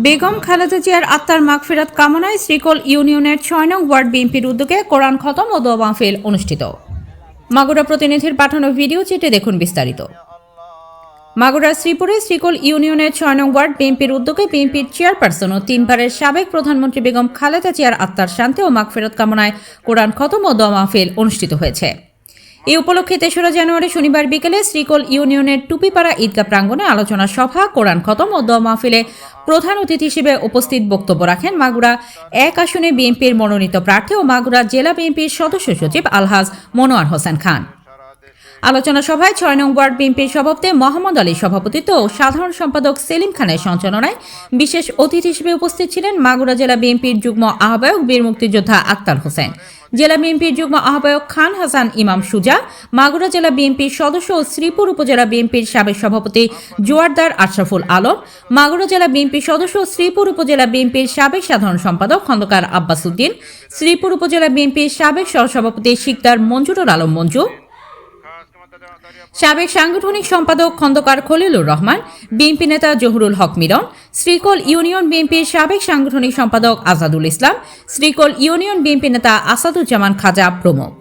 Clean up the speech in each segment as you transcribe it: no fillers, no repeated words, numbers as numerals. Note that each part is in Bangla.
বেগম খালেদা জিয়ার আত্মার মাগফিরাত কামনায় শ্রীকোল ইউনিয়নের ৬ নং ওয়ার্ড বিএনপির উদ্যোগে কোরআন খতম ও দোয়া মাহফিল অনুষ্ঠিত। মাগুরা প্রতিনিধির পাঠানো ভিডিও চিত্রে দেখুন বিস্তারিত। মাগুরা শ্রীপুরে শ্রীকোল ইউনিয়নের ৬ নং ওয়ার্ড বিএনপির উদ্যোগে বিএনপির চেয়ারপারসন ও তিনবারের সাবেক প্রধানমন্ত্রী বেগম খালেদা জিয়ার আত্মার শান্তি ও মাগফিরাত কামনায় কোরআন খতম ও দোয়া মাহফিল অনুষ্ঠিত হয়েছে। এই উপলক্ষে ৩রা জানুয়ারি শনিবার বিকেলে শ্রীকোল ইউনিয়নের টুপিপাড়া ঈদগাহ প্রাঙ্গণে আলোচনা সভা, কোরআন খতম ও দোয়া মাহফিলে প্রধান অতিথি হিসেবে উপস্থিত বক্তব্য রাখেন মাগুরা ১ আসনে বিএনপির মনোনীত প্রার্থী ও মাগুরা জেলা বিএনপির সদস্য সচিব আলহাজ মনোয়ার হোসেন খান। আলোচনা সভায় ৬ নং ওয়ার্ড বিএনপির সভাপতি মোহাম্মদ আলীর সভাপতিত্ব ও সাধারণ সম্পাদক সেলিম খানের সঞ্চালনায় বিশেষ অতিথি হিসেবে উপস্থিত ছিলেন মাগুরা জেলা বিএনপির যুগ্ম আহ্বায়ক বীর মুক্তিযোদ্ধা আক্তার হোসেন, জেলা বিএনপির যুগ্ম আহ্বায়ক খান হাসান ইমাম সুজা, মাগুরা জেলা বিএনপির সদস্য ও শ্রীপুর উপজেলা বিএনপির সাবেক সভাপতি জোয়ারদার আশরাফুল আলম, মাগুরা জেলা বিএনপির সদস্য ও শ্রীপুর উপজেলা বিএনপির সাবেক সাধারণ সম্পাদক খন্দকার আব্বাস উদ্দিন, শ্রীপুর উপজেলা বিএনপির সাবেক সহসভাপতি শিকদার মঞ্জুরুল আলম মঞ্জু, সাবেক সাংগঠনিক সম্পাদক খন্দকার খলিলুর রহমান, বিএনপি নেতা জহুরুল হক মিলন, শ্রীকোল ইউনিয়ন বিএনপির সাবেক সাংগঠনিক সম্পাদক আজাদুল ইসলাম, শ্রীকোল ইউনিয়ন বিএনপি নেতা আসাদুজ্জামান খাজা প্রমুখ।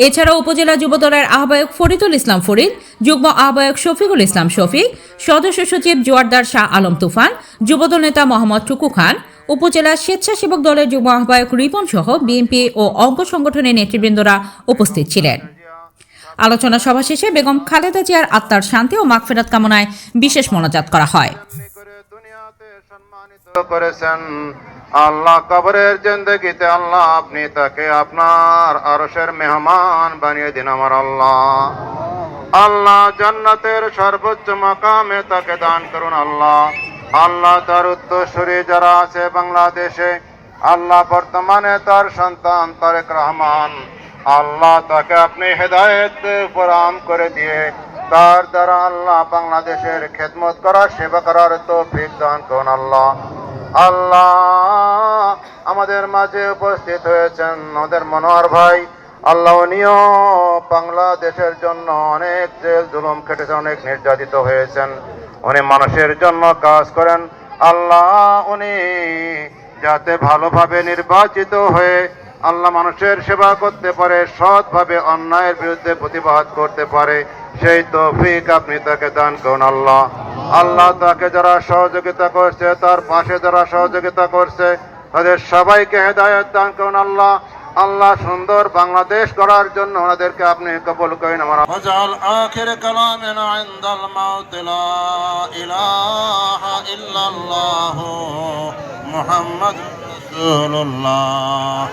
এছাড়াও উপজেলা যুবদলের আহ্বায়ক ফরিদুল ইসলাম ফরিদ, যুগ্ম আহ্বায়ক শফিকুল ইসলাম শফিক, সদস্য সচিব জোয়ারদার শাহ আলম তুফান, যুবদল নেতা মোহাম্মদ টুকু খান, উপজেলা স্বেচ্ছাসেবক দলের যুগ্ম আহ্বায়ক রিপন সহ বিএনপি ও অঙ্গ সংগঠনের নেতৃবৃন্দরা উপস্থিত ছিলেন। আলোচনা সভা শেষে বেগম খালেদা জিয়ার আত্মার শান্তি ও মাগফিরাত কামনায় বিশেষ মোনাজাত করা হয়। আল্লাহ কবরের জিন্দেগিতে আল্লাহ আপনি তাকে আপনার আরশের মেহমান বানিয়ে দিন আমার আল্লাহ। আল্লাহ জান্নাতের সর্বোচ্চ মাকামে তাকে দান করুন আল্লাহ। আল্লাহ তার উত্তরসূরি যারা আছে বাংলাদেশে, আল্লাহ বর্তমানে তার সন্তান তারেক রহমান, আল্লাহ তাকে আপনি হেদায়েত প্রদান করে দিয়ে তার দ্বারা আল্লাহ বাংলাদেশের খেদমত করার সেবা করার তৌফিক দান করুন আল্লাহ। আল্লাহ আমাদের মাঝে উপস্থিত হয়েছেন আমাদের মনোয়ার ভাই, আল্লাহ উনিও বাংলাদেশের জন্য অনেক জেল জুলুম খেটেছেন, অনেক নির্যাতিত হয়েছেন, উনি মানুষের জন্য কাজ করেন। আল্লাহ উনি যাতে ভালোভাবে নির্বাচিত হয়ে আল্লাহ মানুষের সেবা করতে পারে, সৎভাবে অন্যায়ের বিরুদ্ধে প্রতিবাদ করতে পারে, সেই তৌফিক আপনি তাকে দান করুন আল্লাহ। আল্লাহ তাকে যারা সহযোগিতা করছে, তার পাশে যারা সহযোগিতা করছে, তাদের সবাইকে হেদায়েত দান করুন আল্লাহ। আল্লাহ সুন্দর বাংলাদেশ করার জন্য ওনাদেরকে আপনি কবুল করেন আমার ওয়াজাল আখির কালামিনা ইনদাল মাউত লা ইলাহা ইল্লাল্লাহু মুহাম্মাদুর রাসূলুল্লাহ।